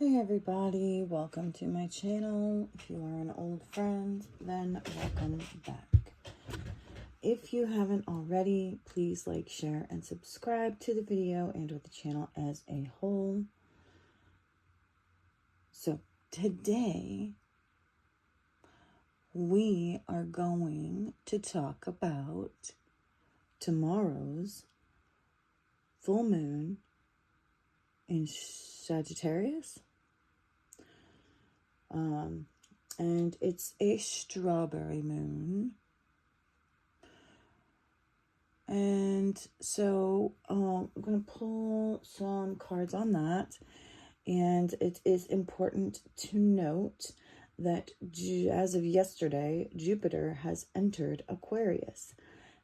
Hey everybody, welcome to my channel. If you are an old friend, then welcome back. If you haven't already, please like, share, and subscribe to the video and or the channel as a whole. So today, we are going to talk about tomorrow's full moon in Sagittarius. And it's a strawberry moon. And so I'm going to pull some cards on that. And it is important to note that as of yesterday, Jupiter has entered Aquarius.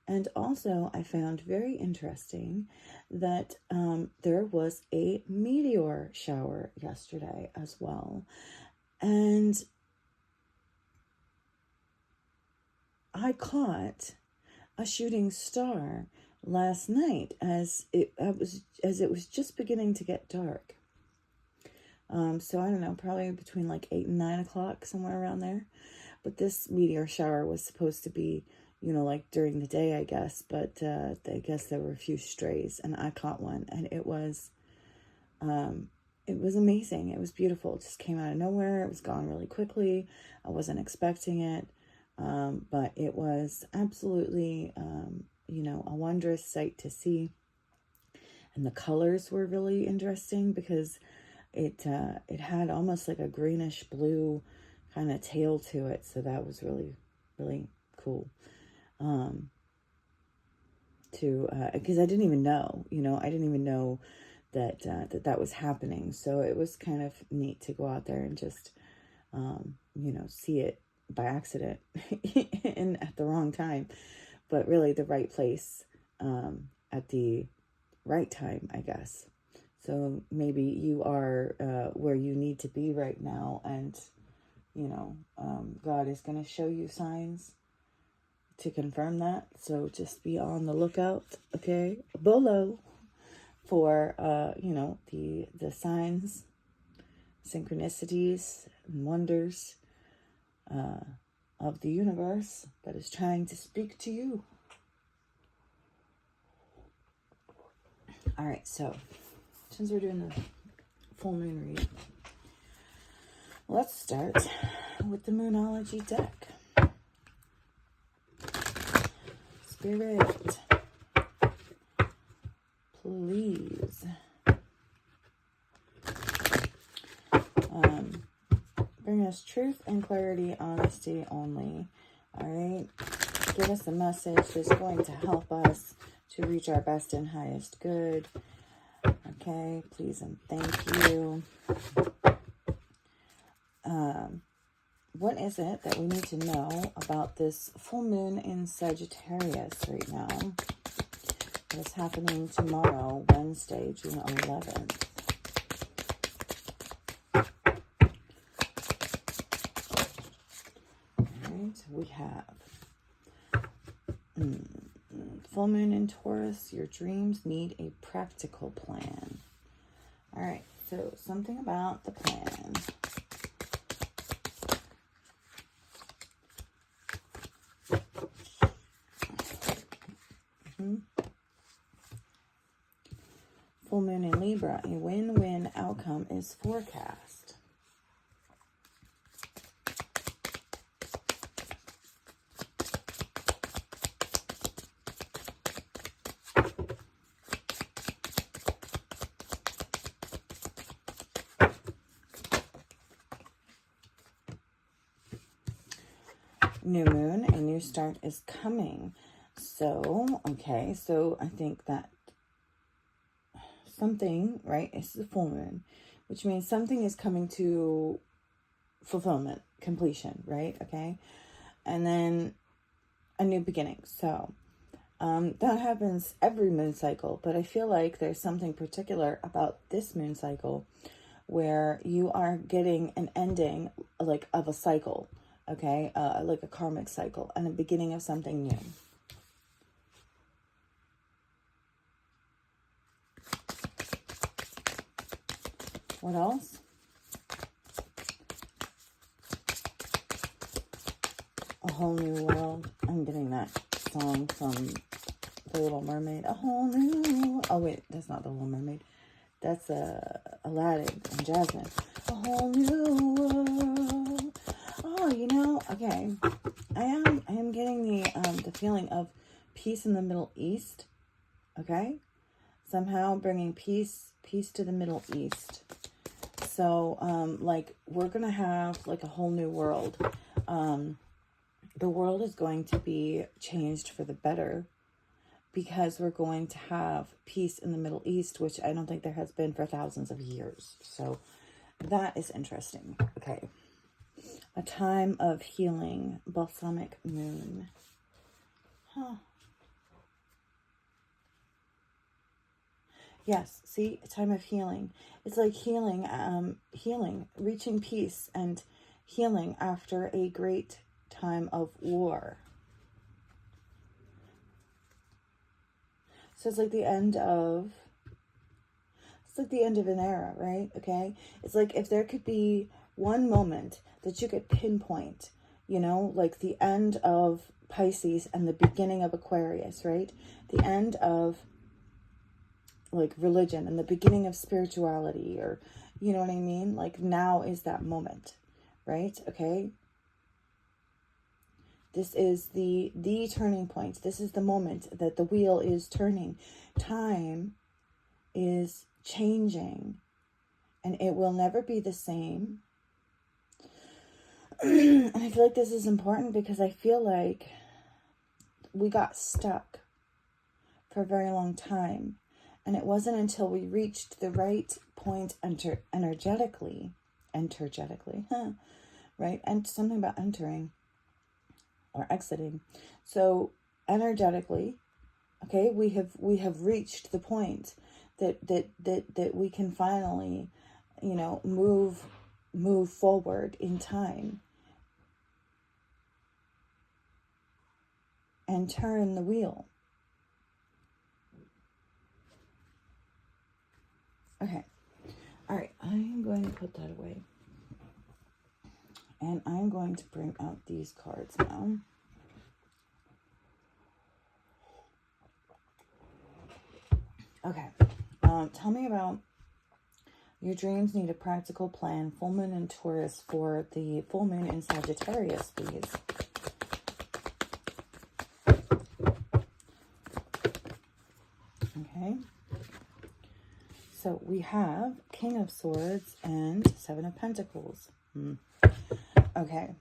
And also, I found very interesting that there was a meteor shower yesterday as well. And I caught a shooting star last night as it was just beginning to get dark. So I don't know, probably between like 8 and 9 o'clock, somewhere around there. But this meteor shower was supposed to be, like during the day, I guess. But I guess there were a few strays, and I caught one, and it was amazing. It was beautiful. It just came out of nowhere. It was gone really quickly. I wasn't expecting it. But it was absolutely, a wondrous sight to see. And the colors were really interesting because it had almost like a greenish blue kind of tail to it. So that was really, really cool. Because I didn't even know, that was happening. So it was kind of neat to go out there and just, see it by accident and at the wrong time, but really the right place at the right time, I guess. So maybe you are where you need to be right now, and God is going to show you signs to confirm that. So just be on the lookout, okay, below, for the signs, synchronicities, and wonders of the universe that is trying to speak to you. All right, so since we're doing the full moon read, let's start with the Moonology deck. Spirit, please bring us truth and clarity, honesty only. All right, give us a message that's going to help us to reach our best and highest good. Okay, please and thank you. What is it that we need to know about this full moon in Sagittarius right now? That is happening tomorrow, Wednesday, June 11th. All right, we have full moon in Taurus. Your dreams need a practical plan. All right, so something about the plan. Full moon in Libra, a win-win outcome is forecast. New moon, a new start is coming. So, okay, so I think that something, right, it's the full moon, which means something is coming to fulfillment, completion, right, okay? And then a new beginning. So that happens every moon cycle, but I feel like there's something particular about this moon cycle where you are getting an ending, like, of a cycle, okay? Like a karmic cycle, and a beginning of something new. What else? whole new world. I'm getting that song from The Little Mermaid. A whole new... Oh, wait. That's not The Little Mermaid. That's Aladdin and Jasmine. A whole new world. Oh, you know, okay. I am getting the feeling of peace in the Middle East. Okay? Somehow bringing peace to the Middle East. So, like, we're going to have, like, a whole new world. The world is going to be changed for the better because we're going to have peace in the Middle East, which I don't think there has been for thousands of years. So, that is interesting. Okay. A time of healing. Balsamic moon. Huh. Yes, see, a time of healing. It's like healing, reaching peace and healing after a great time of war. So it's like the end of an era, right? Okay. It's like if there could be one moment that you could pinpoint, you know, like the end of Pisces and the beginning of Aquarius, right? The end of like religion and the beginning of spirituality, or you know what I mean? Like now is that moment, right? Okay. This is the turning point. This is the moment that the wheel is turning. Time is changing and it will never be the same. And I feel like this is important because I feel like we got stuck for a very long time. And it wasn't until we reached the right point energetically, right? And something about entering or exiting. So energetically, okay, we have reached the point that we can finally, you know, move forward in time and turn the wheel. Okay. All right. I'm going to put that away. And I'm going to bring out these cards now. Okay. Tell me about your dreams need a practical plan. Full moon in Taurus for the full moon in Sagittarius, please. Okay. So we have King of Swords and Seven of Pentacles. Okay.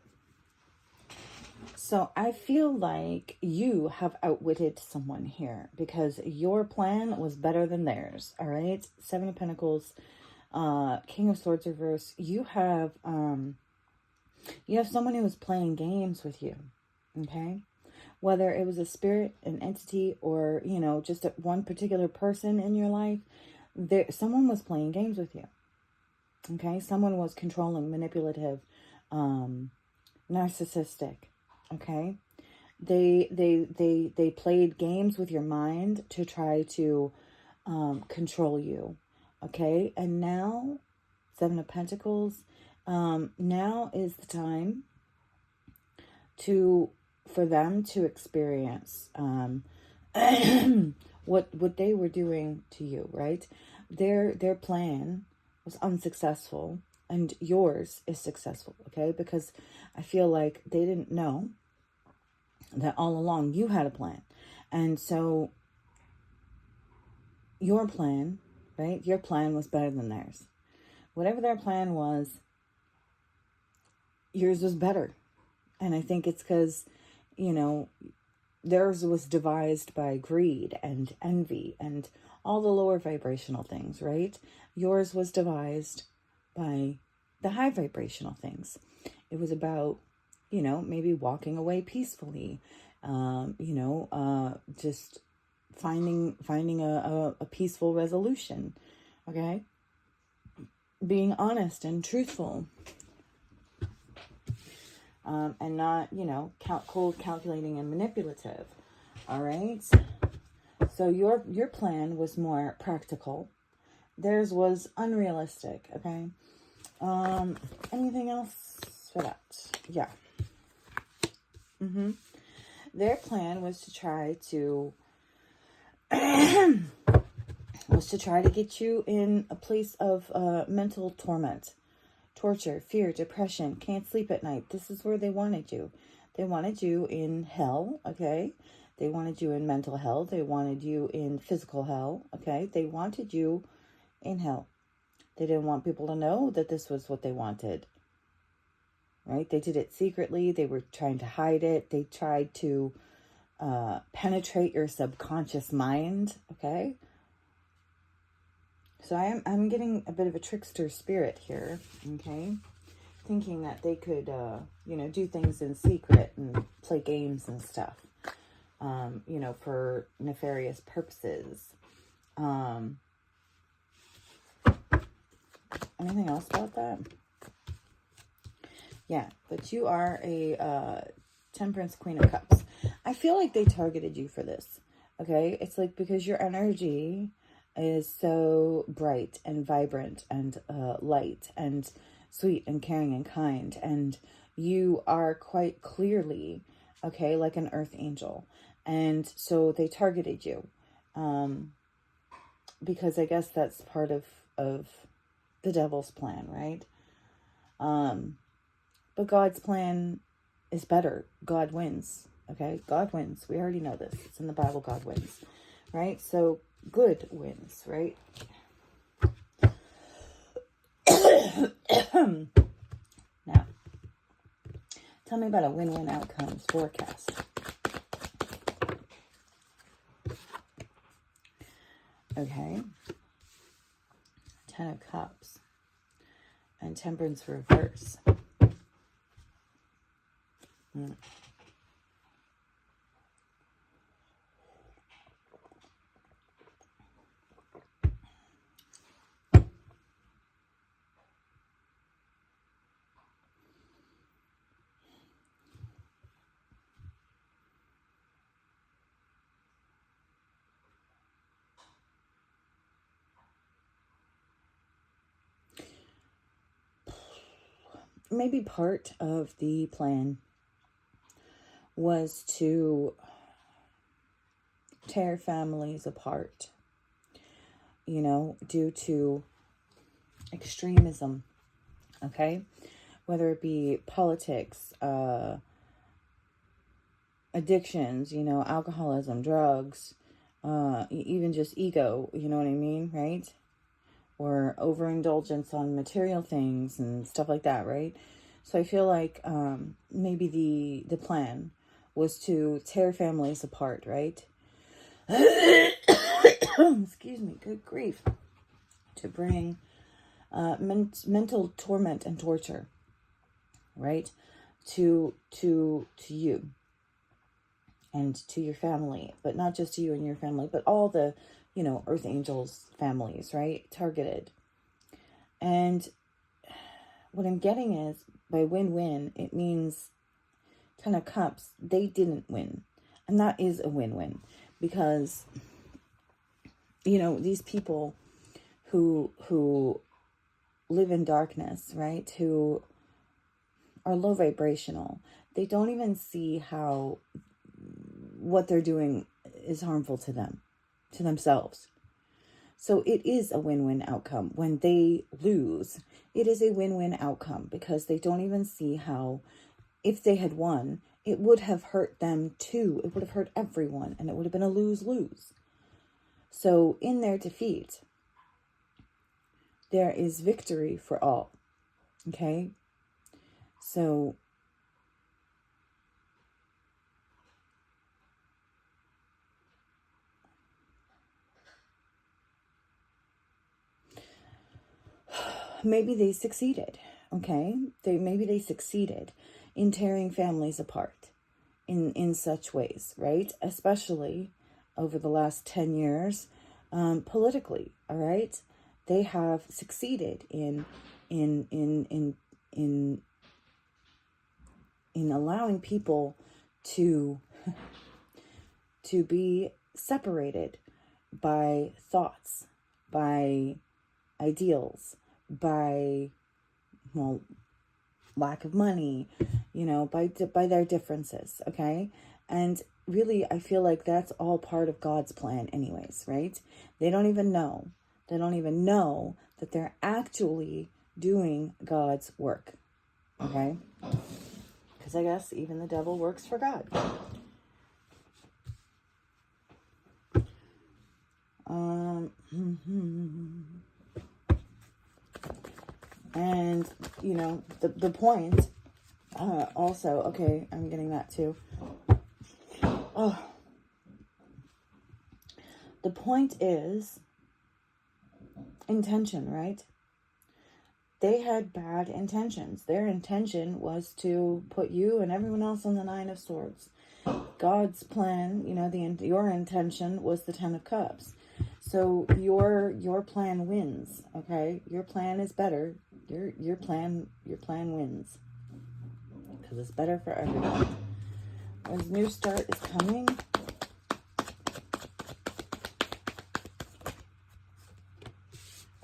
So I feel like you have outwitted someone here because your plan was better than theirs. All right. Seven of Pentacles, King of Swords reverse. You have someone who was playing games with you. Okay. Whether it was a spirit, an entity, or, you know, just one particular person in your life, someone was playing games with you. Okay. Someone was controlling, manipulative, narcissistic. Okay. They played games with your mind to try to control you. Okay. And now, Seven of Pentacles, now is the time for them to experience what they were doing to you, right? Their plan was unsuccessful and yours is successful, okay? Because I feel like they didn't know that all along you had a plan. And so your plan, right? Your plan was better than theirs. Whatever their plan was, yours was better. And I think it's because, you know, theirs was devised by greed and envy and all the lower vibrational things, right? Yours was devised by the high vibrational things. It was about, you know, maybe walking away peacefully, just finding a peaceful resolution, okay? Being honest and truthful. And not, you know, cold, calculating, and manipulative. All right. So your plan was more practical. Theirs was unrealistic. Okay. Anything else for that? Yeah. Their plan was to try to get you in a place of mental torment, torture, fear, depression, can't sleep at night. This is where they wanted you. They wanted you in hell, okay? They wanted you in mental hell. They wanted you in physical hell, okay? They wanted you in hell. They didn't want people to know that this was what they wanted, right? They did it secretly. They were trying to hide it. They tried to penetrate your subconscious mind, okay? So I'm getting a bit of a trickster spirit here, okay? Thinking that they could, do things in secret and play games and stuff, for nefarious purposes. Anything else about that? Yeah, but you are a Temperance, Queen of Cups. I feel like they targeted you for this, okay? It's like because your energy is so bright and vibrant and light and sweet and caring and kind, and you are quite clearly, okay, like an earth angel. And so they targeted you because I guess that's part of the devil's plan, right? But God's plan is better. God wins, okay? God wins. We already know this. It's in the Bible, God wins, right? So good wins, right? Now, tell me about a win-win outcomes forecast. Okay. 10 of Cups. And Temperance reverse. Maybe part of the plan was to tear families apart, due to extremism, okay? Whether it be politics, addictions, alcoholism, drugs, even just ego, you know what I mean, right? Or overindulgence on material things and stuff like that, right? So I feel like maybe the plan was to tear families apart, right? Excuse me, good grief. To bring mental torment and torture, right? To you and to your family, but not just to you and your family, but all the, Earth Angels families, right? Targeted. And what I'm getting is, by win-win, it means 10 of Cups, they didn't win. And that is a win-win. Because, these people who live in darkness, right? Who are low vibrational, they don't even see how what they're doing is harmful to them, to themselves. So it is a win-win outcome. When they lose, it is a win-win outcome because they don't even see how, if they had won, it would have hurt them too. It would have hurt everyone, and it would have been a lose-lose. So in their defeat, there is victory for all. Okay? So maybe they succeeded, okay? Maybe they succeeded in tearing families apart in such ways, right? Especially over the last 10 years, politically, all right? They have succeeded in allowing people to be separated by thoughts, by ideals, by, lack of money, you know, by their differences, okay? And really, I feel like that's all part of God's plan anyways, right? They don't even know. They don't even know that they're actually doing God's work, okay? Because I guess even the devil works for God. And, you know, the point, also, okay, I'm getting that too. Oh, the point is intention, right? They had bad intentions. Their intention was to put you and everyone else on the Nine of Swords. God's plan, you know, your intention was the Ten of Cups. So your plan wins, okay? Your plan is better. Your plan wins. Because it's better for everyone. A new start is coming.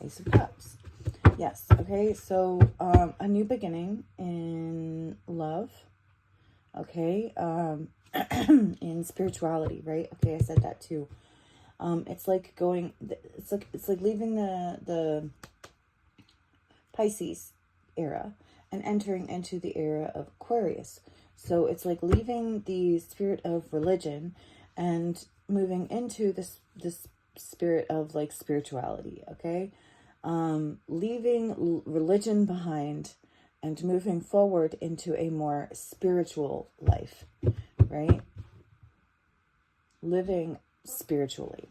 Ace of Cups. Yes, okay, so a new beginning in love, okay, in spirituality, right? Okay, I said that too. It's like leaving the Pisces era and entering into the era of Aquarius. So it's like leaving the spirit of religion and moving into this spirit of like spirituality, okay? Leaving religion behind and moving forward into a more spiritual life, right? Living spiritually,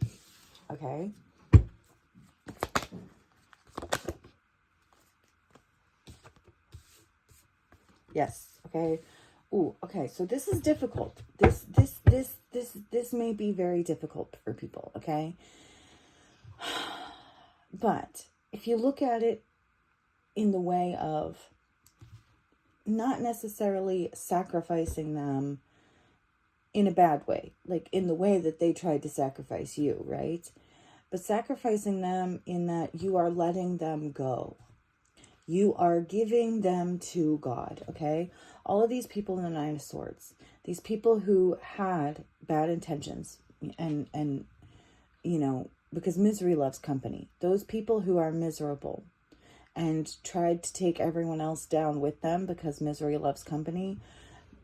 okay? Yes, okay. Ooh, okay, so this is difficult. This may be very difficult for people, okay? But if you look at it in the way of not necessarily sacrificing them in a bad way, like in the way that they tried to sacrifice you, right? But sacrificing them in that you are letting them go. You are giving them to God, okay? All of these people in the Nine of Swords, these people who had bad intentions and you know, because misery loves company. Those people who are miserable and tried to take everyone else down with them because misery loves company,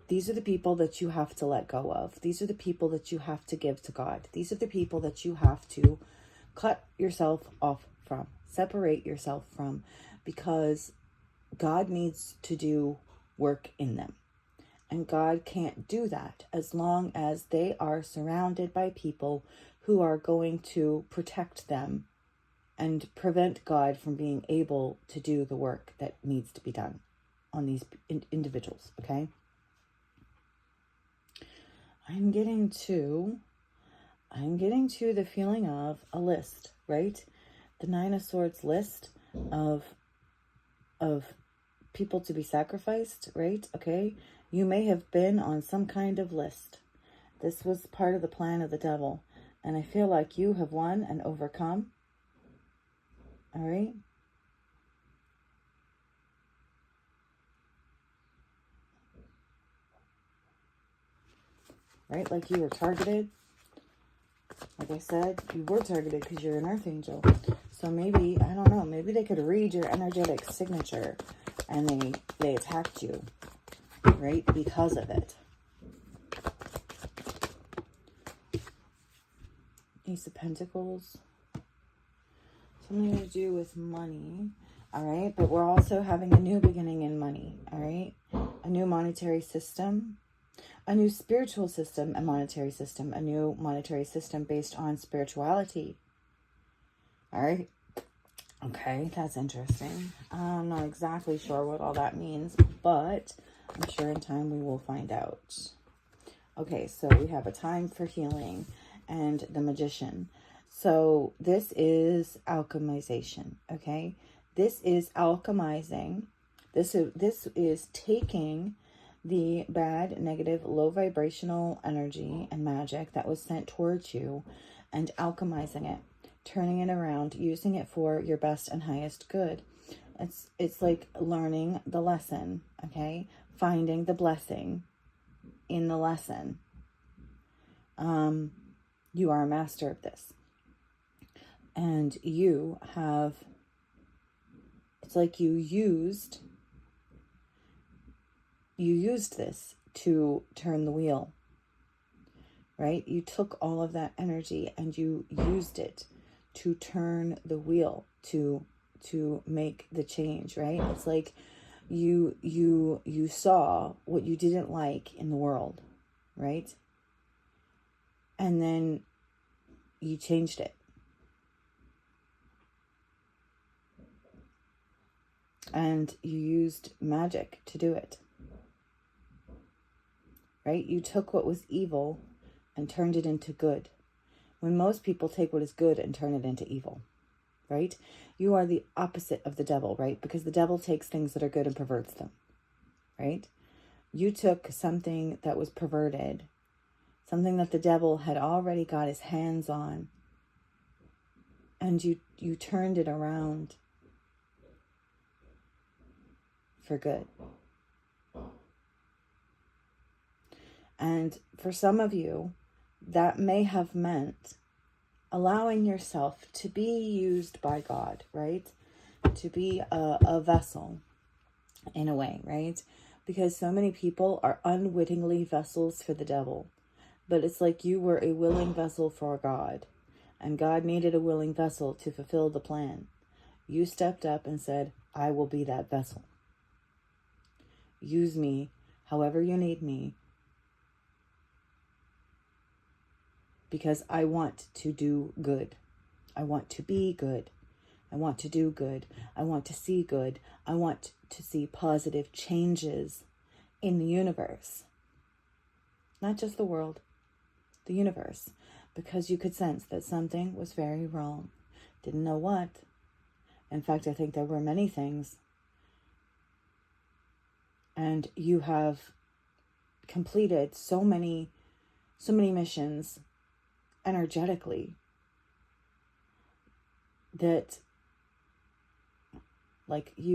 these are the people that you have to let go of. These are the people that you have to give to God. These are the people that you have to cut yourself off from, separate yourself from, because God needs to do work in them. And God can't do that as long as they are surrounded by people who are going to protect them and prevent God from being able to do the work that needs to be done on these individuals, okay? I'm getting to the feeling of a list, right? The Nine of Swords list of people to be sacrificed, right? Okay? You may have been on some kind of list. This was part of the plan of the devil. And I feel like you have won and overcome. All right? Right? Like you were targeted. Like I said, you were targeted because you're an earth angel. So maybe, I don't know, maybe they could read your energetic signature and they attacked you, right? Because of it. Ace of Pentacles. Something to do with money. All right. But we're also having a new beginning in money. All right. A new monetary system. A new spiritual system and monetary system. A new monetary system based on spirituality. All right. Okay. That's interesting. I'm not exactly sure what all that means, but I'm sure in time we will find out. Okay. So we have a time for healing and the Magician. So this is alchemization, okay? This is alchemizing. This is taking the bad, negative, low vibrational energy and magic that was sent towards you and alchemizing it, turning it around, using it for your best and highest good. It's like learning the lesson, okay? Finding the blessing in the lesson. You are a master of this. And it's like you used this to turn the wheel, right? You took all of that energy and you used it to turn the wheel, to make the change, right? It's like you saw what you didn't like in the world, right? And then you changed it. And you used magic to do it, right? You took what was evil and turned it into good. When most people take what is good and turn it into evil, right? You are the opposite of the devil, right? Because the devil takes things that are good and perverts them, right? You took something that was perverted, something that the devil had already got his hands on, and you turned it around for good. And for some of you, that may have meant allowing yourself to be used by God, right? To be a vessel in a way, right? Because so many people are unwittingly vessels for the devil. But it's like you were a willing vessel for God, and God needed a willing vessel to fulfill the plan. You stepped up and said, I will be that vessel. Use me however you need me, because I want to do good. I want to be good. I want to do good. I want to see good. I want to see positive changes in the universe. Not just the world, the universe. Because you could sense that something was very wrong. Didn't know what. In fact, I think there were many things. And you have completed so many missions energetically that it's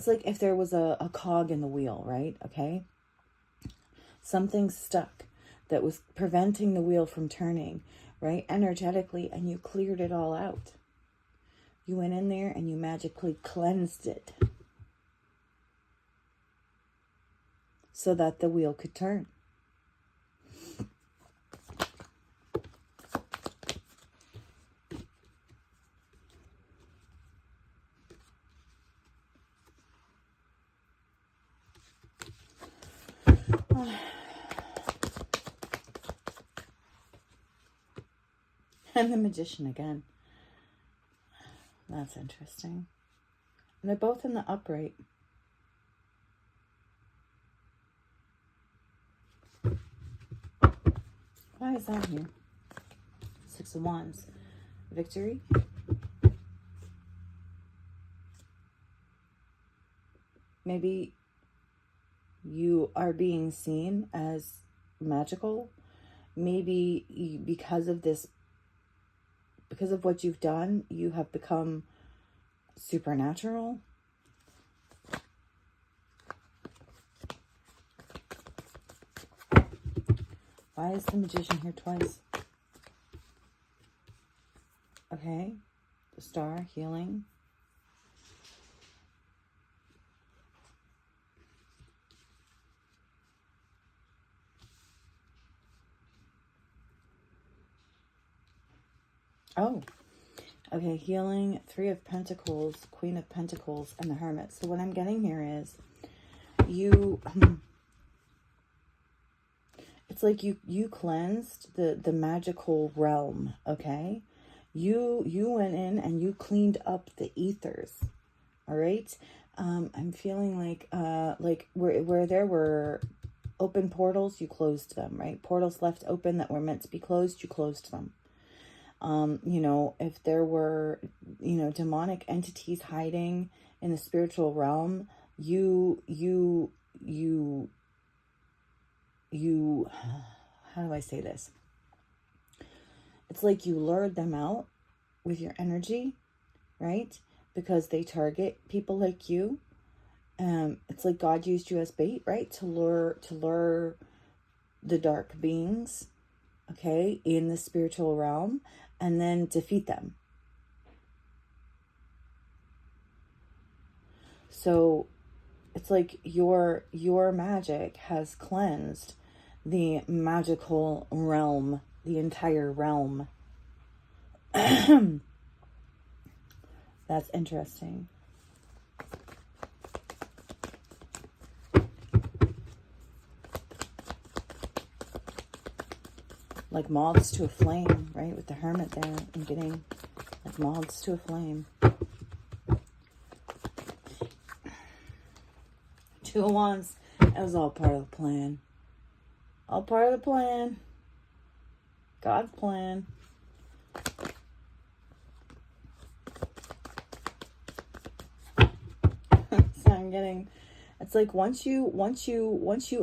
like if there was a cog in the wheel, right? Okay. Something stuck that was preventing the wheel from turning, right? Energetically, and you cleared it all out. You went in there and you magically cleansed it so that the wheel could turn. And the Magician again. That's interesting. And they're both in the upright. Why is that here? Six of Wands. Victory. Maybe you are being seen as magical. Maybe because of what you've done, you have become supernatural. Why is the Magician here twice? Okay. The Star, healing. Oh. Okay, healing, Three of Pentacles, Queen of Pentacles, and the Hermit. So what I'm getting here is it's like you cleansed the magical realm, okay? You went in and you cleaned up the ethers, all right? I'm feeling like where there were open portals, you closed them, right? Portals left open that were meant to be closed, you closed them. If there were, demonic entities hiding in the spiritual realm, you, how do I say this? it's like you lured them out with your energy, right? Because they target people like you. It's like God used you as bait, right? To lure the dark beings, okay, in the spiritual realm, and then defeat them. So it's like your magic has cleansed the magical realm, the entire realm. That's interesting. Like moths to a flame, right? With the hermit there, I'm getting like moths to a flame. Two of Wands. It was all part of the plan. All part of the plan. God's plan. So I'm getting, it's like once you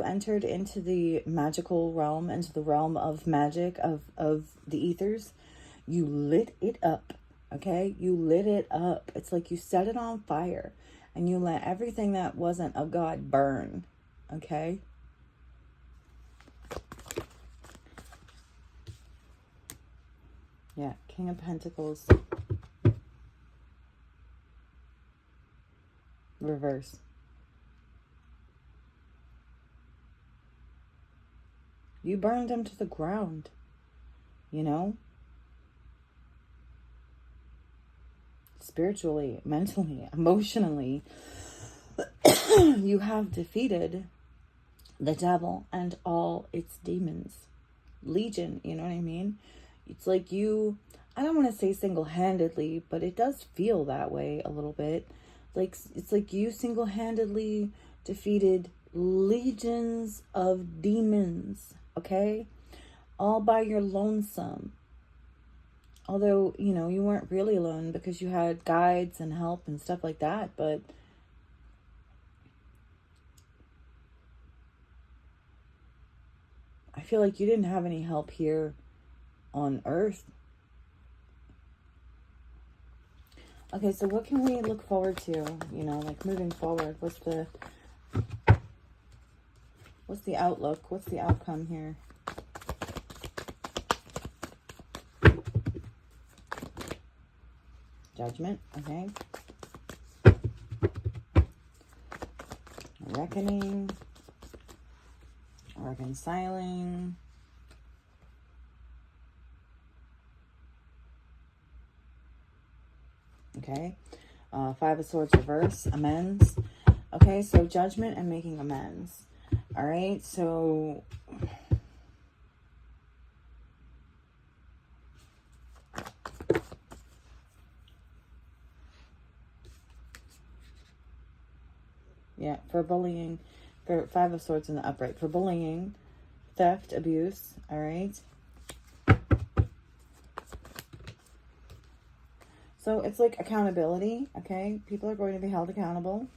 entered into the magical realm, into the realm of magic, of the ethers, you lit it up. Okay? You lit it up. It's like you set it on fire and you let everything that wasn't of God burn. Okay? Yeah, King of Pentacles. Reverse. You burned them to the ground. You know? Spiritually, mentally, emotionally. You have defeated the devil and all its demons. Legion, you know what I mean? It's like you, I don't want to say single-handedly, but it does feel that way a little bit. Like it's like you single-handedly defeated legions of demons, okay? All by your lonesome. Although, you know, you weren't really alone because you had guides and help and stuff like that, but I feel like you didn't have any help here on Earth. Okay, so what can we look forward to, you know, like moving forward? What's the outlook? What's the outcome here? Judgment, okay. Reckoning. Reconciling. Okay. Five of Swords reverse. Amends. Okay, so judgment and making amends. All right, so yeah, for bullying, for Five of Swords in the upright, for bullying, theft, abuse, all right? So it's like accountability, okay? People are going to be held accountable.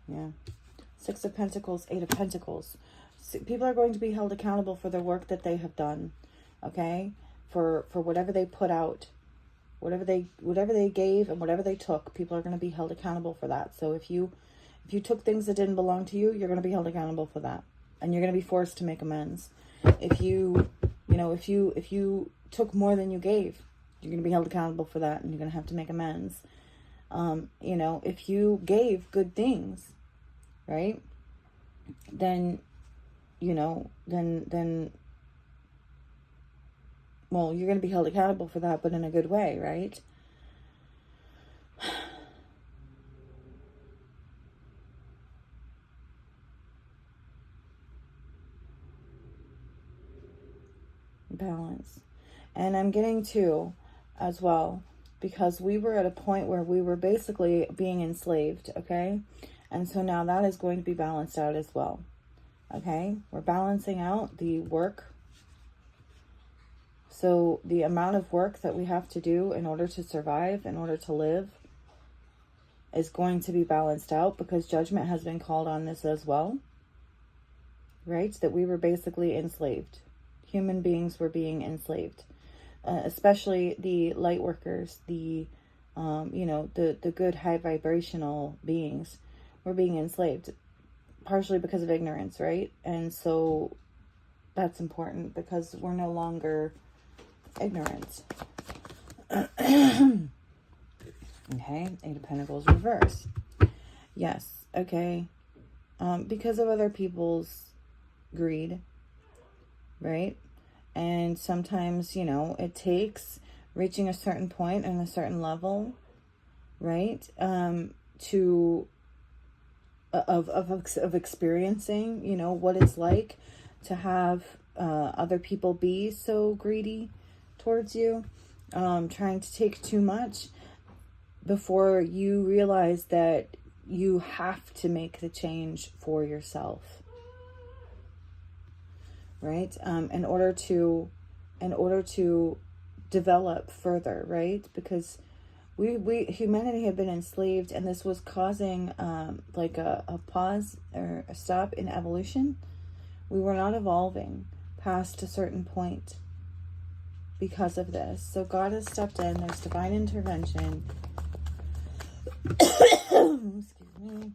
Yeah. Six of Pentacles, Eight of Pentacles. People are going to be held accountable for the work that they have done, okay? For whatever they put out, whatever they gave and whatever they took, people are going to be held accountable for that. So if you took things that didn't belong to you, you're going to be held accountable for that, and you're going to be forced to make amends. If you took more than you gave, you're going to be held accountable for that, and you're going to have to make amends. You know, if you gave good things, right, then, you know, then well, you're going to be held accountable for that, but in a good way, right? Balance. And I'm getting two as well, because we were at a point where we were basically being enslaved, okay? And so now that is going to be balanced out as well, okay? We're balancing out the work. So the amount of work that we have to do in order to survive, in order to live, is going to be balanced out, because judgment has been called on this as well, right? That we were basically enslaved. Human beings were being enslaved, especially the light workers, the the good high vibrational beings were being enslaved, partially because of ignorance, right? And so that's important, because we're no longer ignorant. Okay, Eight of Pentacles reverse. Yes, okay. Because of other people's greed, right? And sometimes, it takes reaching a certain point and a certain level, right? Of experiencing, what it's like to have other people be so greedy towards you, trying to take too much, before you realize that you have to make the change for yourself, right? In order to develop further, right? Because humanity had been enslaved, and this was causing like a pause or a stop in evolution. We were not evolving past a certain point because of this. So God has stepped in. There's divine intervention. Excuse me.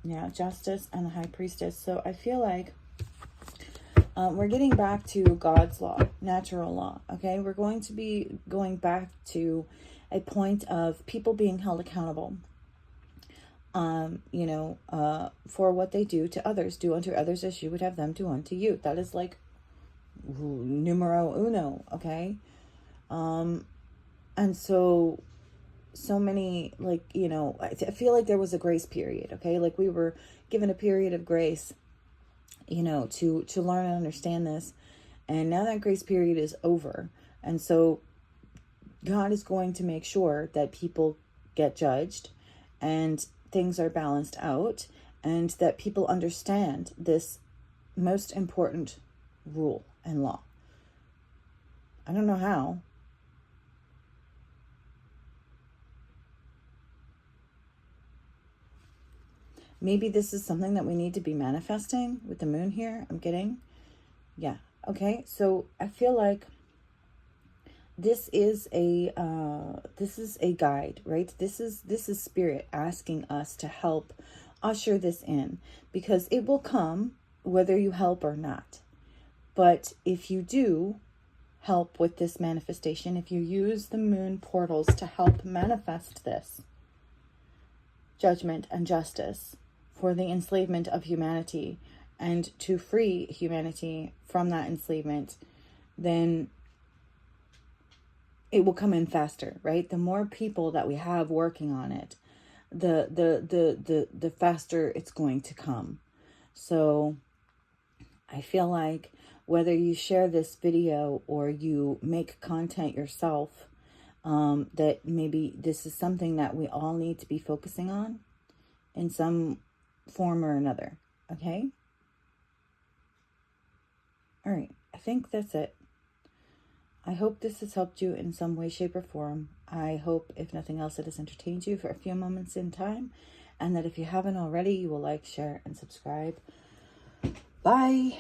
Yeah, Justice and the High Priestess. So I feel like we're getting back to God's law, natural law, okay? We're going to be going back to a point of people being held accountable, for what they do to others. Do unto others as you would have them do unto you. That is like numero uno, okay? And so many, like, I feel like there was a grace period, okay? Like we were given a period of grace, to learn and understand this. And now that grace period is over. And so God is going to make sure that people get judged and things are balanced out, and that people understand this most important rule and law. I don't know how. Maybe this is something that we need to be manifesting with the moon here. I'm getting. Yeah. Okay. So I feel like this is a guide, right? This is spirit asking us to help usher this in, because it will come whether you help or not. But if you do help with this manifestation, if you use the moon portals to help manifest this judgment and justice for the enslavement of humanity, and to free humanity from that enslavement, then it will come in faster, right? The more people that we have working on it, the faster it's going to come. So I feel like whether you share this video or you make content yourself, that maybe this is something that we all need to be focusing on in some form or another. Okay? All right. I think that's it. I hope this has helped you in some way, shape, or form. I hope, if nothing else, it has entertained you for a few moments in time, and that if you haven't already, you will like, share, and subscribe. Bye.